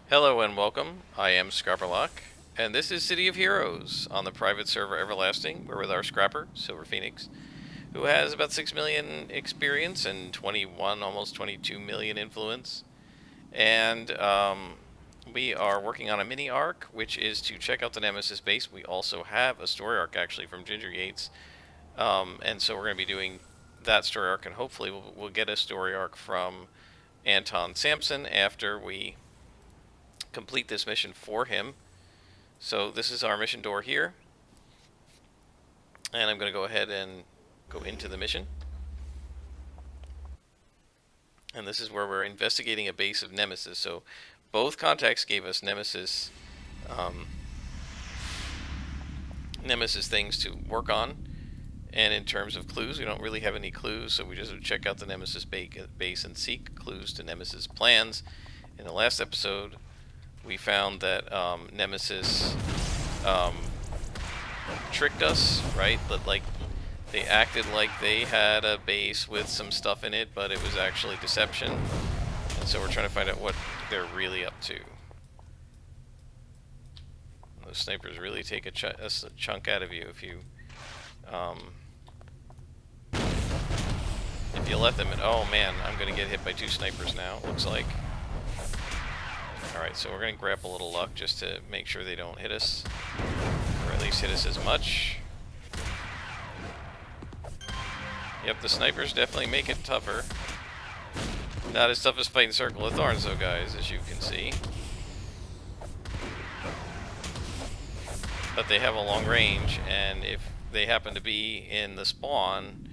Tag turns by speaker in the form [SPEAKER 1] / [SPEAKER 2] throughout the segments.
[SPEAKER 1] Hello and welcome. I am Scrapperlock, and this is City of Heroes on the private server Everlasting. We're with our Scrapper, Silver Phoenix, who has about 6 million experience and 21, almost 22 million influence. And we are working on a mini arc, which is to check out the Nemesis base. We also have a story arc actually from Ginger Gates, and so we're going to be doing that story arc, and hopefully we'll get a story arc from Anton Sampson after we complete this mission for him. So this is our mission door here, and I'm going to go ahead and go into the mission. And this is where we're investigating a base of Nemesis. So both contacts gave us um, Nemesis things to work on. And in terms of clues, we don't really have any clues, so we just check out the Nemesis base and seek clues to Nemesis plans. In the last episode, we found that Nemesis tricked us, right? But like they acted like they had a base with some stuff in it, but it was actually deception. And so we're trying to find out what they're really up to. Those snipers really take a chunk out of you if you let them in. Oh man, I'm gonna get hit by 2 snipers now, looks like. Alright, so we're gonna grab a little luck just to make sure they don't hit us. Or at least hit us as much. Yep, the snipers definitely make it tougher. Not as tough as fighting Circle of Thorns though, guys, as you can see. But they have a long range, and if they happen to be in the spawn,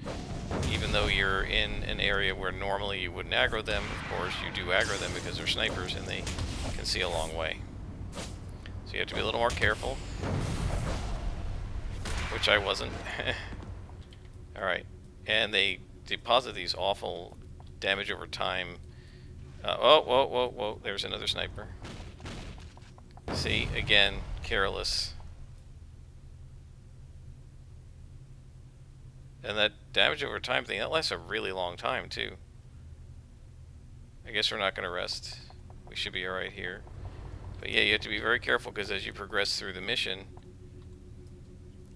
[SPEAKER 1] even though you're in an area where normally you wouldn't aggro them, of course you do aggro them because they're snipers and they can see a long way. So you have to be a little more careful, which I wasn't. Alright, and they deposit these awful damage over time. Whoa, there's another sniper. See, again, careless. And that damage over time thing, that lasts a really long time, too. I guess we're not going to rest. We should be alright here. But yeah, you have to be very careful, because as you progress through the mission,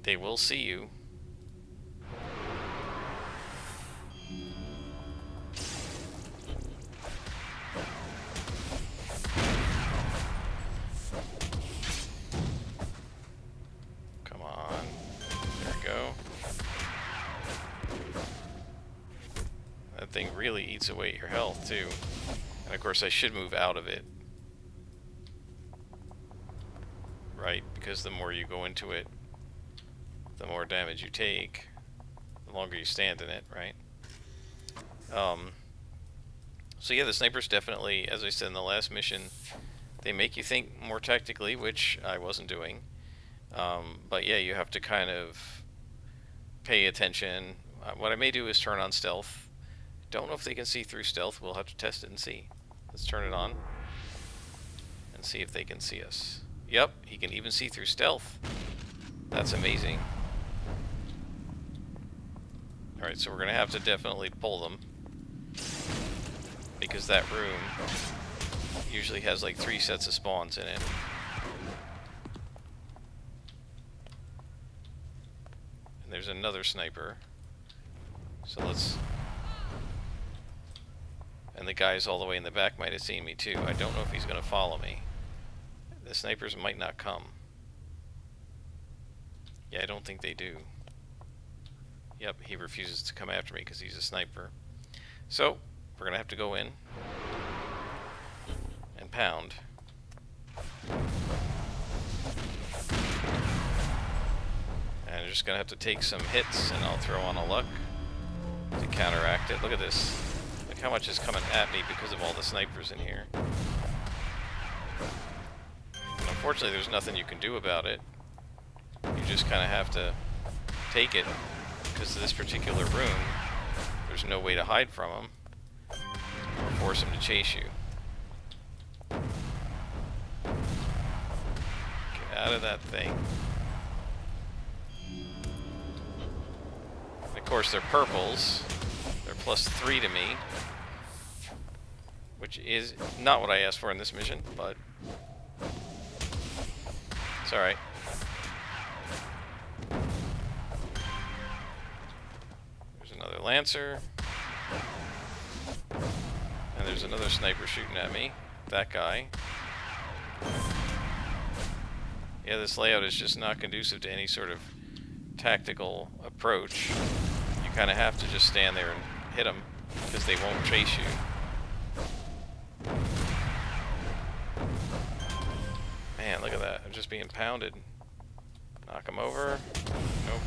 [SPEAKER 1] they will see you. Come on. There we go. That thing really eats away at your health, too. And of course, I should move out of it. Right? Because the more you go into it, the more damage you take. The longer you stand in it, right? So yeah, the snipers definitely, as I said in the last mission, they make you think more tactically, which I wasn't doing. But yeah, you have to kind of pay attention. What I may do is turn on stealth. Don't know if they can see through stealth. We'll have to test it and see. Let's turn it on and see if they can see us. Yep, he can even see through stealth. That's amazing. Alright, so we're going to have to definitely pull them, because that room usually has like 3 sets of spawns in it. And there's another sniper. So let's... And the guys all the way in the back might have seen me too. I don't know if he's going to follow me. The snipers might not come. Yeah, I don't think they do. Yep, he refuses to come after me because he's a sniper. So, we're going to have to go in and pound. And I'm just going to have to take some hits, and I'll throw on a luck to counteract it. Look at this. Look how much is coming at me because of all the snipers in here. And unfortunately, there's nothing you can do about it. You just kind of have to take it, because of this particular room, there's no way to hide from them or force them to chase you. Get out of that thing. And of course, they're purples. They're +3 to me, which is not what I asked for in this mission, but it's alright. There's another Lancer. And there's another sniper shooting at me. That guy. Yeah, this layout is just not conducive to any sort of tactical approach. You kind of have to just stand there and hit them, because they won't chase you. Man, look at that. I'm just being pounded. Knock him over. Nope.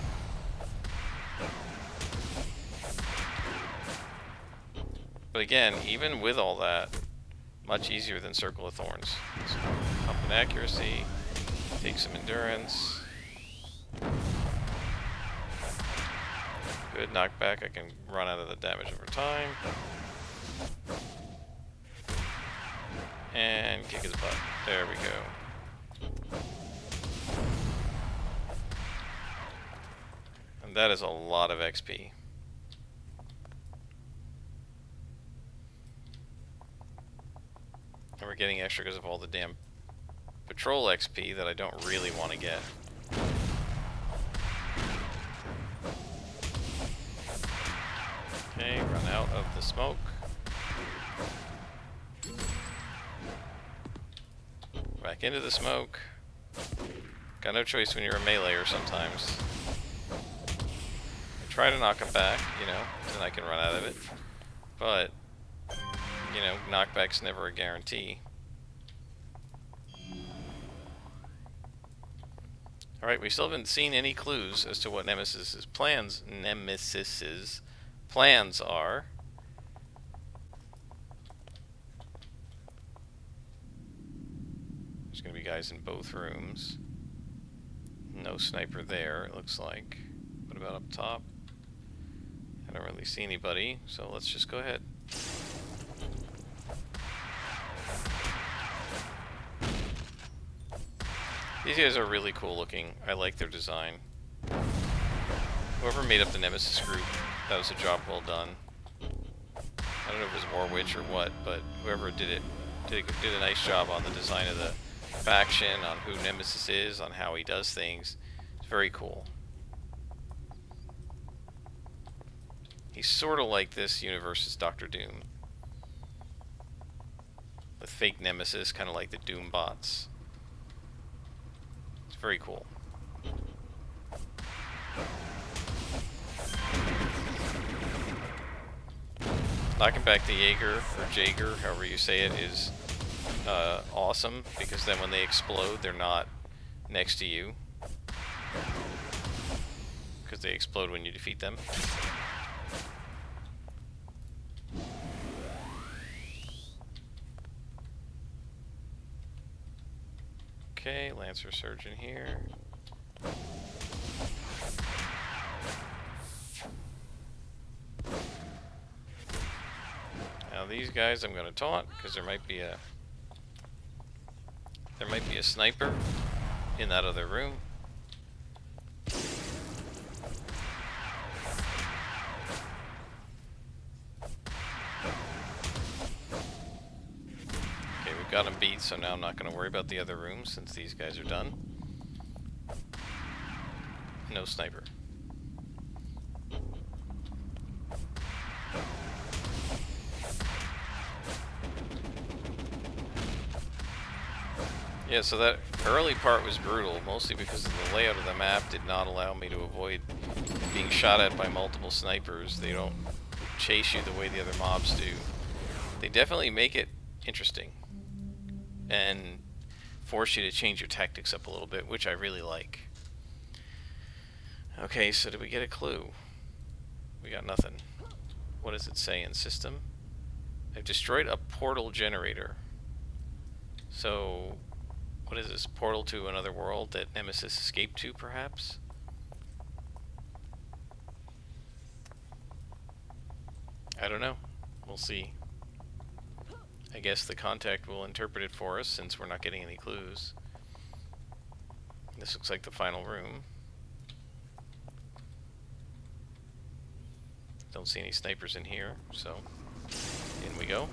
[SPEAKER 1] But again, even with all that, much easier than Circle of Thorns. So, up in accuracy, take some endurance. Good knockback. I can run out of the damage over time. And kick his butt. There we go. And that is a lot of XP. And we're getting extra because of all the damn patrol XP that I don't really want to get. Okay, run out of the smoke. Back into the smoke. Got no choice when you're a meleeer sometimes. I try to knock him back, you know, then I can run out of it. But, you know, knockback's never a guarantee. Alright, we still haven't seen any clues as to what Nemesis's plans are. There's going to be guys in both rooms. No sniper there, it looks like. What about up top? I don't really see anybody, so let's just go ahead. These guys are really cool looking. I like their design. Whoever made up the Nemesis group, that was a job well done. I don't know if it was Warwitch or what, but whoever did it did a nice job on the design of the faction, on who Nemesis is, on how he does things. It's very cool. He's sort of like this universe's Doctor Doom. With fake Nemesis, kind of like the Doom bots. It's very cool. Knocking back the Jaeger, or Jaeger, however you say it, is awesome, because then when they explode, they're not next to you. Because they explode when you defeat them. Okay, Lancer Surgeon here. Now these guys I'm going to taunt because there might be a sniper in that other room. Okay, we've got him beat, so now I'm not going to worry about the other rooms since these guys are done. No sniper. Yeah, so that early part was brutal, mostly because the layout of the map did not allow me to avoid being shot at by multiple snipers. They don't chase you the way the other mobs do. They definitely make it interesting and force you to change your tactics up a little bit, which I really like. Okay, so did we get a clue? We got nothing. What does it say in system? I've destroyed a portal generator. So, what is this? Portal to another world that Nemesis escaped to, perhaps? I don't know. We'll see. I guess the contact will interpret it for us since we're not getting any clues. This looks like the final room. Don't see any snipers in here, so in we go.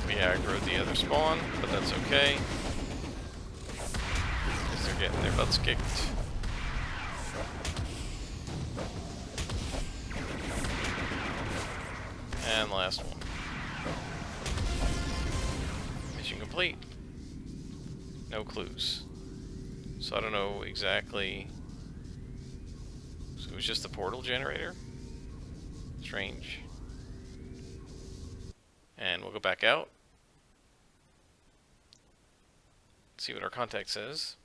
[SPEAKER 1] We aggroed the other spawn, but that's okay. Because they're getting their butts kicked. And last one. Mission complete. No clues. So I don't know exactly. So it was just the portal generator? Strange. And we'll go back out. See what our contact says.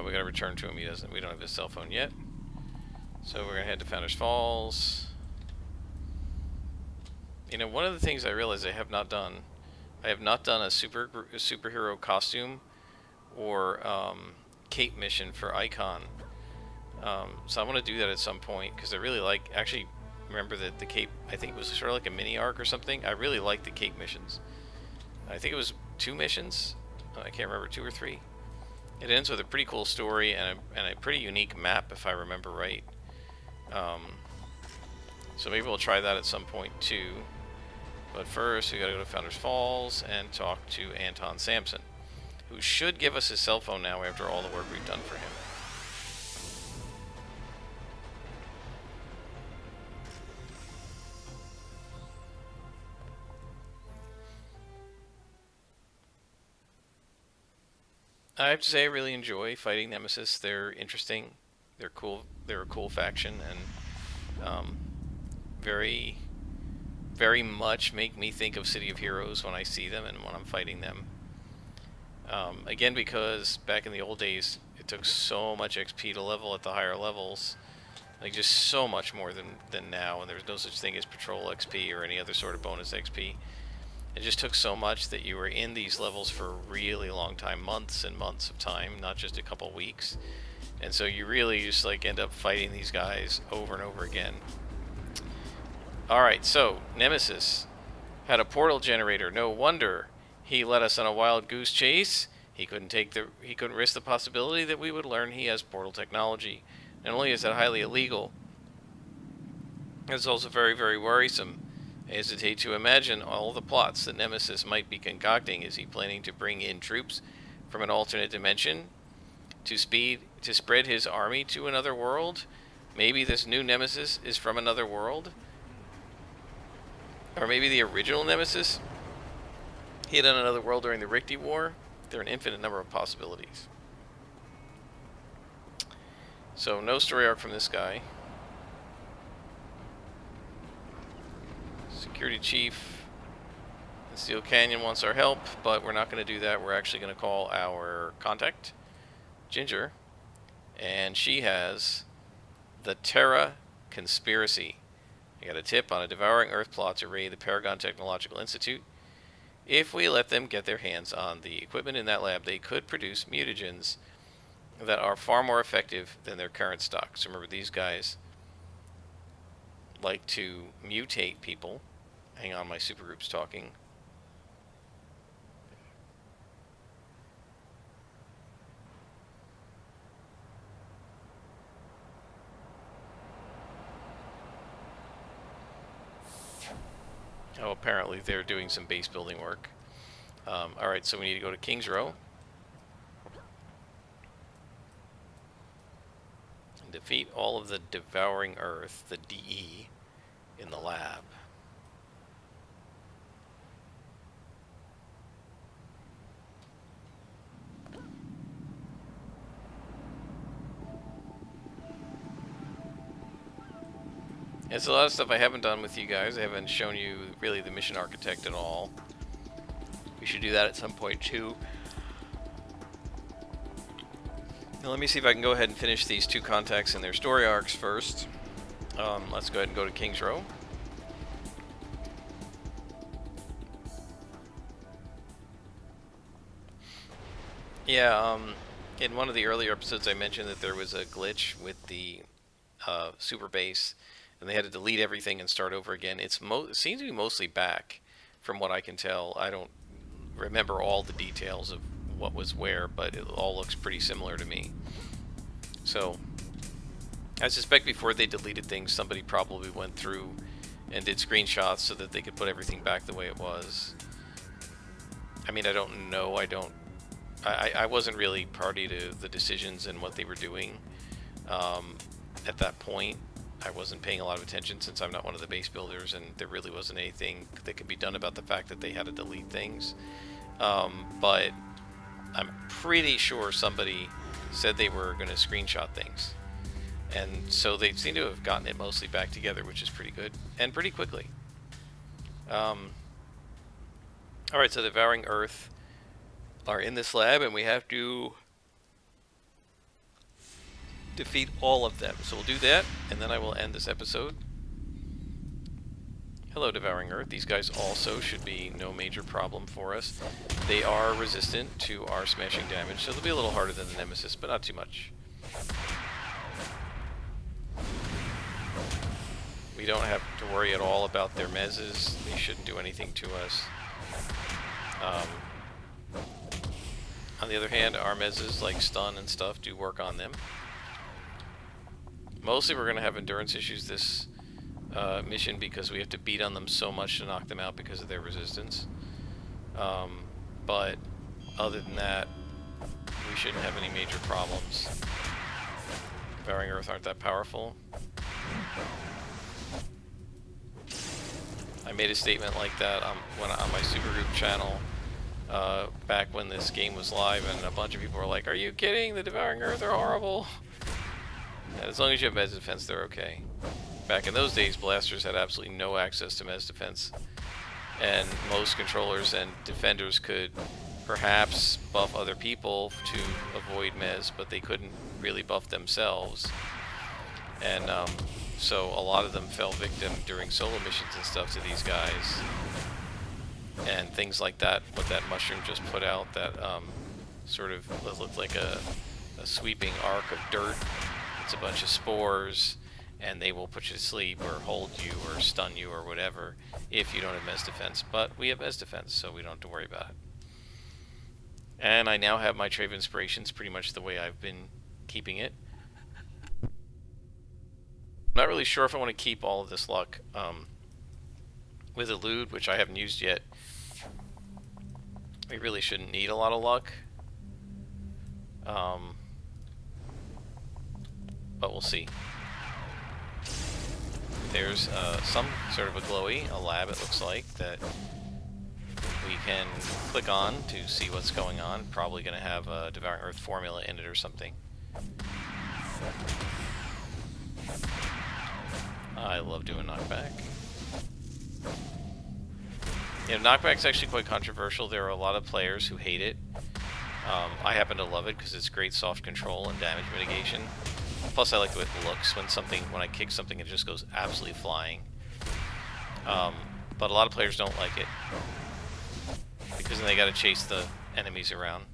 [SPEAKER 1] We gotta return to him. We don't have his cell phone yet. So we're gonna head to Founders Falls. You know, one of the things I realized I have not done a superhero costume or cape mission for Icon. So I want to do that at some point because I really like. Actually, remember that the cape. I think it was sort of like a mini arc or something. I really like the cape missions. I think it was 2 missions. I can't remember, 2 or 3. It ends with a pretty cool story and a pretty unique map, if I remember right. So maybe we'll try that at some point too. But first, we gotta go to Founders Falls and talk to Anton Sampson, who should give us his cell phone now after all the work we've done for him. I have to say I really enjoy fighting Nemesis. They're interesting. They're cool. They're a cool faction and very, very much make me think of City of Heroes when I see them and when I'm fighting them. Again, because back in the old days, it took so much XP to level at the higher levels. Like, just so much more than now, and there's no such thing as patrol XP or any other sort of bonus XP. It just took so much that you were in these levels for a really long time, months and months of time, not just a couple weeks. And so you really just like end up fighting these guys over and over again. Alright, so Nemesis had a portal generator. No wonder he led us on a wild goose chase. He couldn't risk the possibility that we would learn he has portal technology. Not only is that highly illegal, it's also very, very worrisome. I hesitate to imagine all the plots that Nemesis might be concocting. Is he planning to bring in troops from an alternate dimension to spread his army to another world? Maybe this new Nemesis is from another world? Or maybe the original Nemesis hid on another world during the Richti War? There are an infinite number of possibilities. So no story arc from this guy. Security Chief in Steel Canyon wants our help, but we're not going to do that. We're actually going to call our contact, Ginger, and she has the Terra Conspiracy. I got a tip on a devouring Earth plot to raid the Paragon Technological Institute. If we let them get their hands on the equipment in that lab, they could produce mutagens that are far more effective than their current stock. So remember, these guys like to mutate people. Hang on, my supergroup's talking. Oh, apparently they're doing some base building work. Alright, so we need to go to King's Row. And defeat all of the Devouring Earth, the DE, in the lab. It's a lot of stuff I haven't done with you guys. I haven't shown you really the mission architect at all. We should do that at some point too. Now let me see if I can go ahead and finish these 2 contacts and their story arcs first. Let's go ahead and go to King's Row. Yeah, in one of the earlier episodes I mentioned that there was a glitch with the super base. and they had to delete everything and start over again. It seems to be mostly back, from what I can tell. I don't remember all the details of what was where, but it all looks pretty similar to me. So I suspect before they deleted things, somebody probably went through and did screenshots so that they could put everything back the way it was. I mean, I don't know. I wasn't really party to the decisions and what they were doing at that point. I wasn't paying a lot of attention since I'm not one of the base builders, and there really wasn't anything that could be done about the fact that they had to delete things. But I'm pretty sure somebody said they were going to screenshot things. And so they seem to have gotten it mostly back together, which is pretty good, and pretty quickly. Alright, so the Devouring Earth are in this lab, and we have to defeat all of them. So we'll do that, and then I will end this episode. Hello, Devouring Earth. These guys also should be no major problem for us. They are resistant to our smashing damage, so they'll be a little harder than the Nemesis, but not too much. We don't have to worry at all about their mezzes. They shouldn't do anything to us. On the other hand, our mezzes, like stun and stuff, do work on them. Mostly we're going to have endurance issues this mission because we have to beat on them so much to knock them out because of their resistance. But other than that, we shouldn't have any major problems. Devouring Earth aren't that powerful. I made a statement like that on my Supergroup channel back when this game was live, and a bunch of people were like, "Are you kidding? The Devouring Earth are horrible." And as long as you have Mez Defense, they're okay. Back in those days, blasters had absolutely no access to Mez Defense, and most controllers and defenders could perhaps buff other people to avoid Mez, but they couldn't really buff themselves. And so a lot of them fell victim during solo missions and stuff to these guys. And things like that, what that mushroom just put out, that sort of looked like a sweeping arc of dirt. It's a bunch of spores, and they will put you to sleep or hold you or stun you or whatever if you don't have Mez Defense. But we have Mez Defense, so we don't have to worry about it. And I now have my Tree of Inspirations pretty much the way I've been keeping it. I'm not really sure if I want to keep all of this luck with Elude, which I haven't used yet. We really shouldn't need a lot of luck. But we'll see. There's some sort of a glowy, a lab it looks like, that we can click on to see what's going on. Probably going to have a Devouring Earth formula in it or something. I love doing knockback. You know, knockback's actually quite controversial. There are a lot of players who hate it. I happen to love it because it's great soft control and damage mitigation. Plus, I like the way it looks when I kick something, it just goes absolutely flying. But a lot of players don't like it because then they got to chase the enemies around.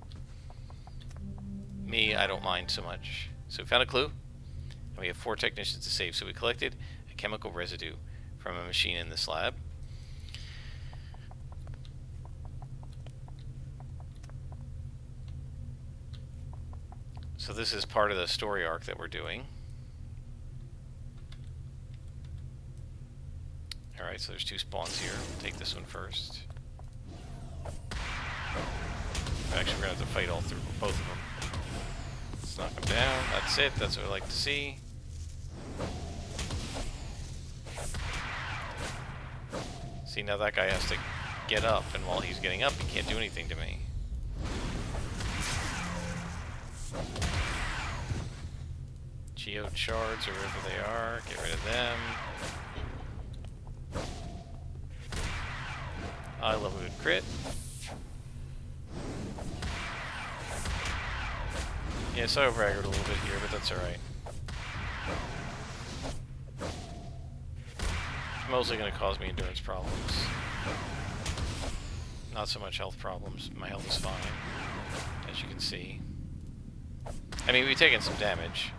[SPEAKER 1] Me, I don't mind so much. So we found a clue, and we have 4 technicians to save. So we collected a chemical residue from a machine in this lab. So this is part of the story arc that we're doing. Alright, so there's 2 spawns here. We'll take this one first. Actually, we're going to have to fight all through both of them. Let's knock them down. That's it. That's what I like to see. See, now that guy has to get up, and while he's getting up, he can't do anything to me. Geode shards, or wherever they are, get rid of them. I love a good crit. Yes, I over-aggroed a little bit here, but that's alright. It's mostly going to cause me endurance problems. Not so much health problems. My health is fine, as you can see. I mean, we've taken some damage,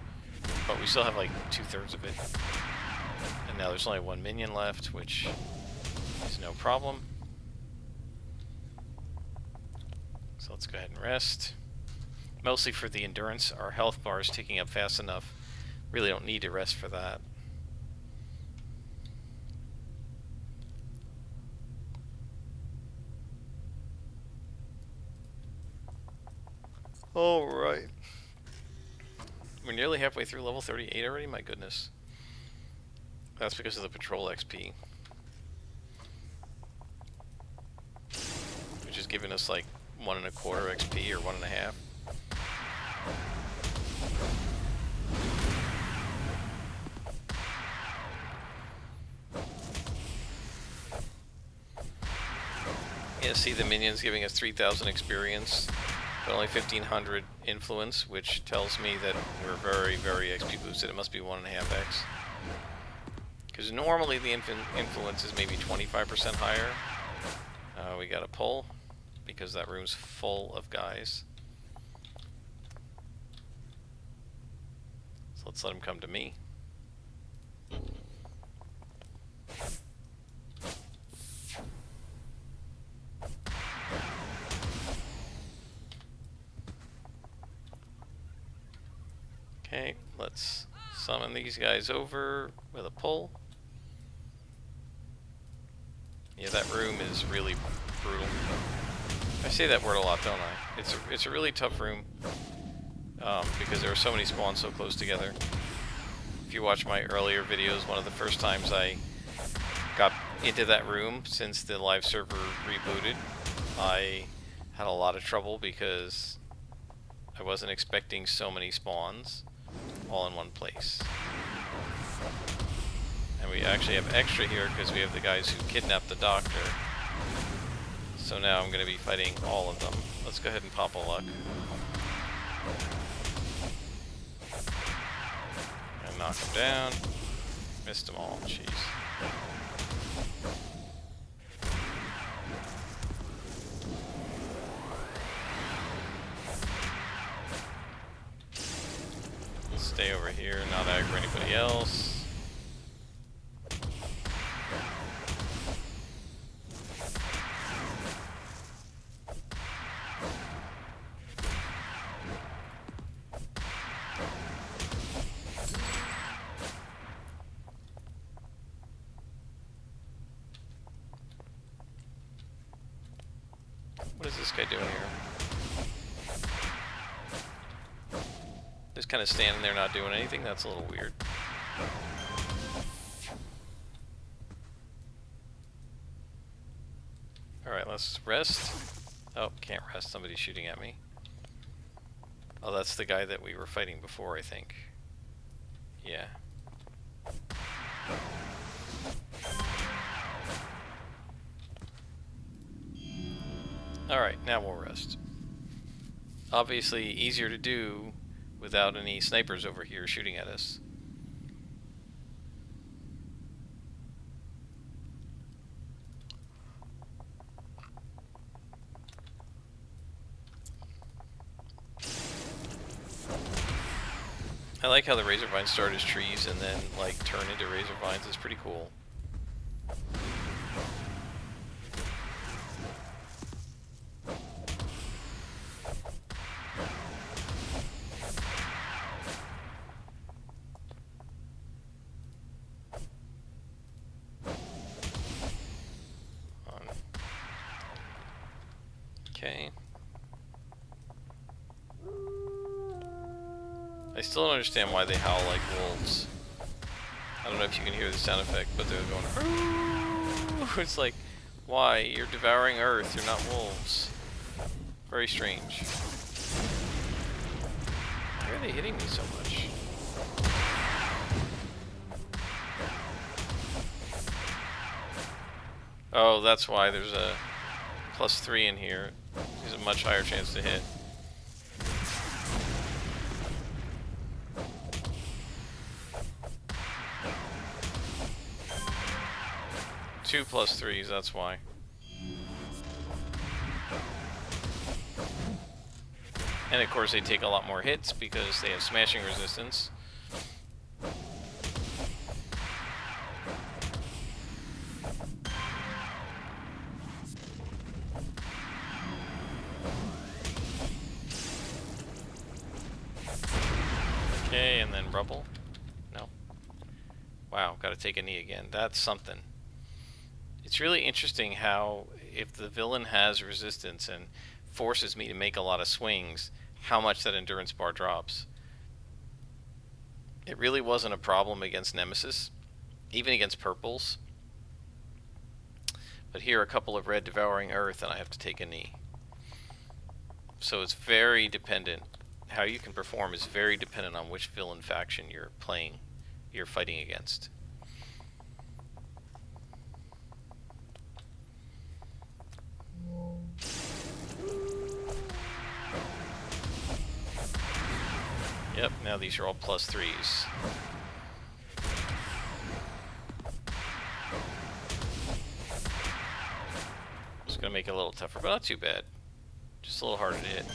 [SPEAKER 1] but we still have like 2/3 of it. And now there's only one minion left, which is no problem. So let's go ahead and rest. Mostly for the endurance. Our health bar is ticking up fast enough. Really don't need to rest for that. Alright. We're nearly halfway through level 38 already? My goodness. That's because of the patrol XP. Which is giving us like 1.25 XP or 1.5. Yeah, see the minions giving us 3,000 experience, but only 1,500 influence, which tells me that we're very, very XP boosted. It must be 1.5x. Because normally the influence is maybe 25% higher. We got a pull, because that room's full of guys. So let's let them come to me. Okay, let's summon these guys over with a pull. Yeah, that room is really brutal. I say that word a lot, don't I? It's a really tough room because there are so many spawns so close together. If you watch my earlier videos, one of the first times I got into that room since the live server rebooted, I had a lot of trouble because I wasn't expecting so many spawns all in one place. And we actually have extra here because we have the guys who kidnapped the doctor. So now I'm going to be fighting all of them. Let's go ahead and pop a luck. And knock them down. Missed them all, jeez. Stay over here, not aggro anybody else. What is this guy doing here? Just kind of standing there not doing anything? That's a little weird. Alright, let's rest. Oh, can't rest. Somebody's shooting at me. Oh, that's the guy that we were fighting before, I think. Yeah. Alright, now we'll rest. Obviously, easier to do without any snipers over here shooting at us. I like how the razor vines start as trees and then like turn into razor vines. It's pretty cool. Okay. I still don't understand why they howl like wolves. I don't know if you can hear the sound effect, but they're going, "Arr!" It's like, why? You're devouring Earth, you're not wolves. Very strange. Why are they hitting me so much? Oh, that's why there's a +3 in here. There's a much higher chance to hit. Two +3s, that's why. And of course they take a lot more hits because they have smashing resistance. and then rubble. No. Wow, gotta take a knee again. That's something. It's really interesting how, if the villain has resistance and forces me to make a lot of swings, how much that endurance bar drops. It really wasn't a problem against Nemesis, even against purples. But here, a couple of red devouring earth, and I have to take a knee. So it's very dependent. How you can perform is very dependent on which villain faction you're fighting against. Yep, now these are all +3s. It's gonna make it a little tougher, but not too bad. Just a little harder to hit.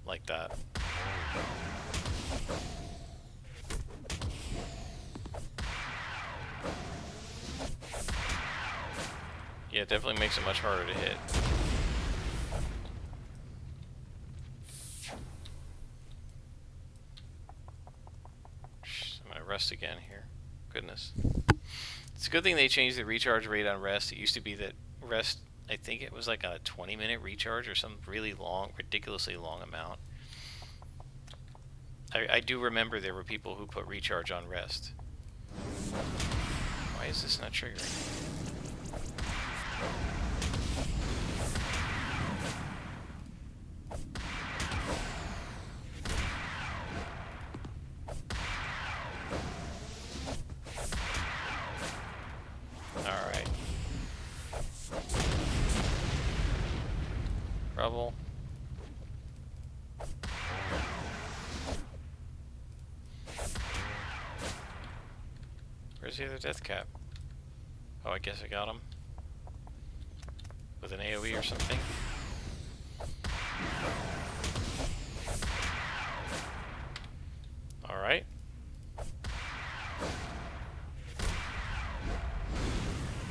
[SPEAKER 1] Like that. Yeah, it definitely makes it much harder to hit. I'm gonna rest again here. Goodness. It's a good thing they changed the recharge rate on rest. It used to be that rest, I think it was like a 20-minute recharge or some really long, ridiculously long amount. I do remember there were people who put recharge on rest. Why is this not triggering? Alright. Rubble. Where's the other death cap? Oh, I guess I got him. With an AoE or something. Alright.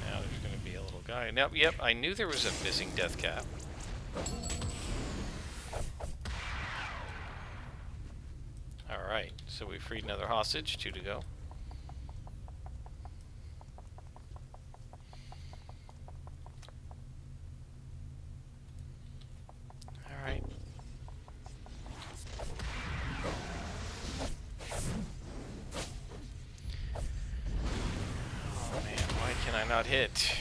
[SPEAKER 1] Now there's going to be a little guy. Now, yep, I knew there was a missing death cap. Alright, so we freed another hostage, 2 to go. Alright. Oh man, why can I not hit?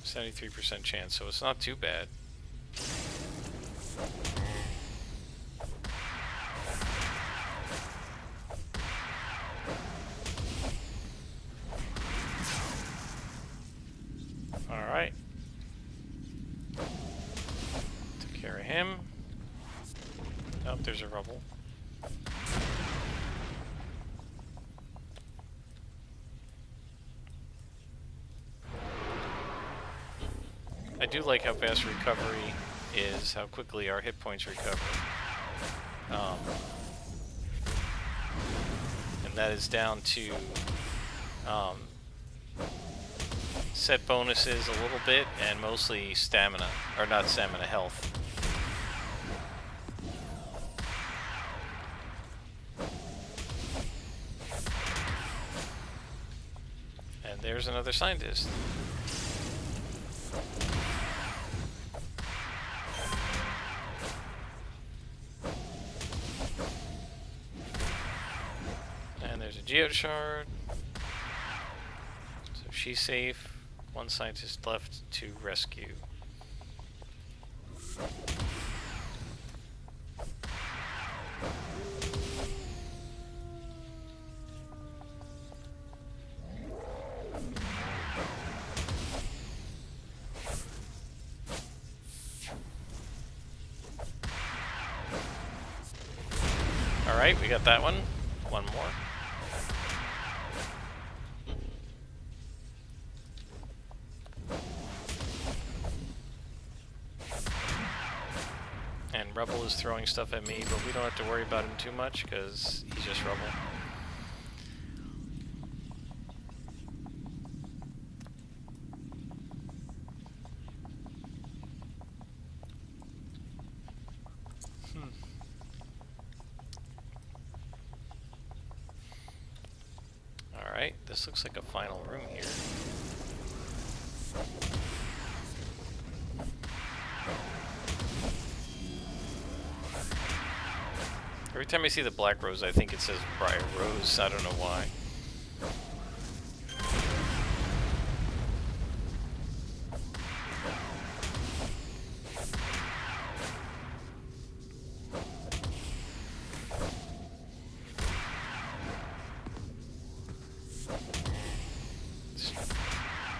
[SPEAKER 1] %73% chance, so it's not too bad. Alright. Took care of him. Oh, there's a rubble. I do like how fast recovery is, how quickly our hit points recover. And that is down to set bonuses a little bit, and mostly stamina, or not stamina, health. And there's another scientist. And there's a geode shard. So she's safe. One scientist left to rescue. Alright, we got that one. One more. Rebel is throwing stuff at me, but we don't have to worry about him too much because he's just Rebel. Alright, this looks like a final room here. Every time I see the black rose, I think it says Briar Rose. I don't know why.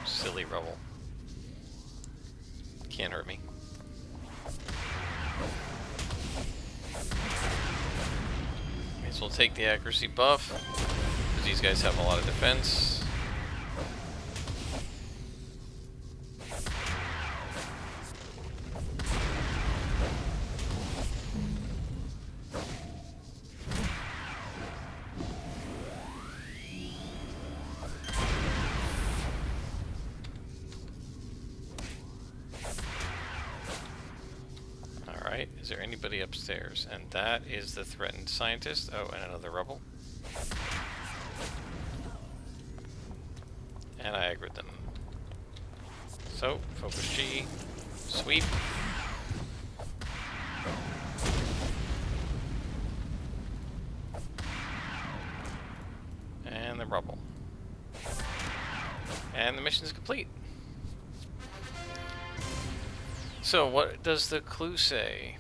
[SPEAKER 1] Silly Rebel. Can't hurt me. May as well take the accuracy buff, because these guys have a lot of defense. Is there anybody upstairs? And that is the threatened scientist. Oh, and another rebel. And I aggroed them. So, focus G, sweep. And the rebel. And the mission is complete. So, what does the clue say?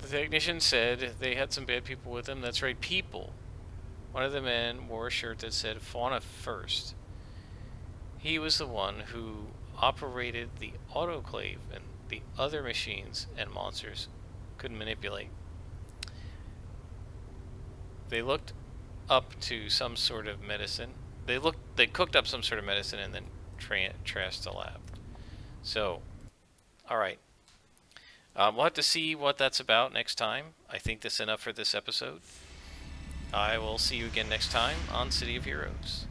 [SPEAKER 1] The technician said they had some bad people with them. That's right, people. One of the men wore a shirt that said Fauna First. He was the one who operated the autoclave and the other machines and monsters could manipulate. They looked up to some sort of medicine. They cooked up some sort of medicine and then trashed the lab. So, alright. We'll have to see what that's about next time. I think that's enough for this episode. I will see you again next time on City of Heroes.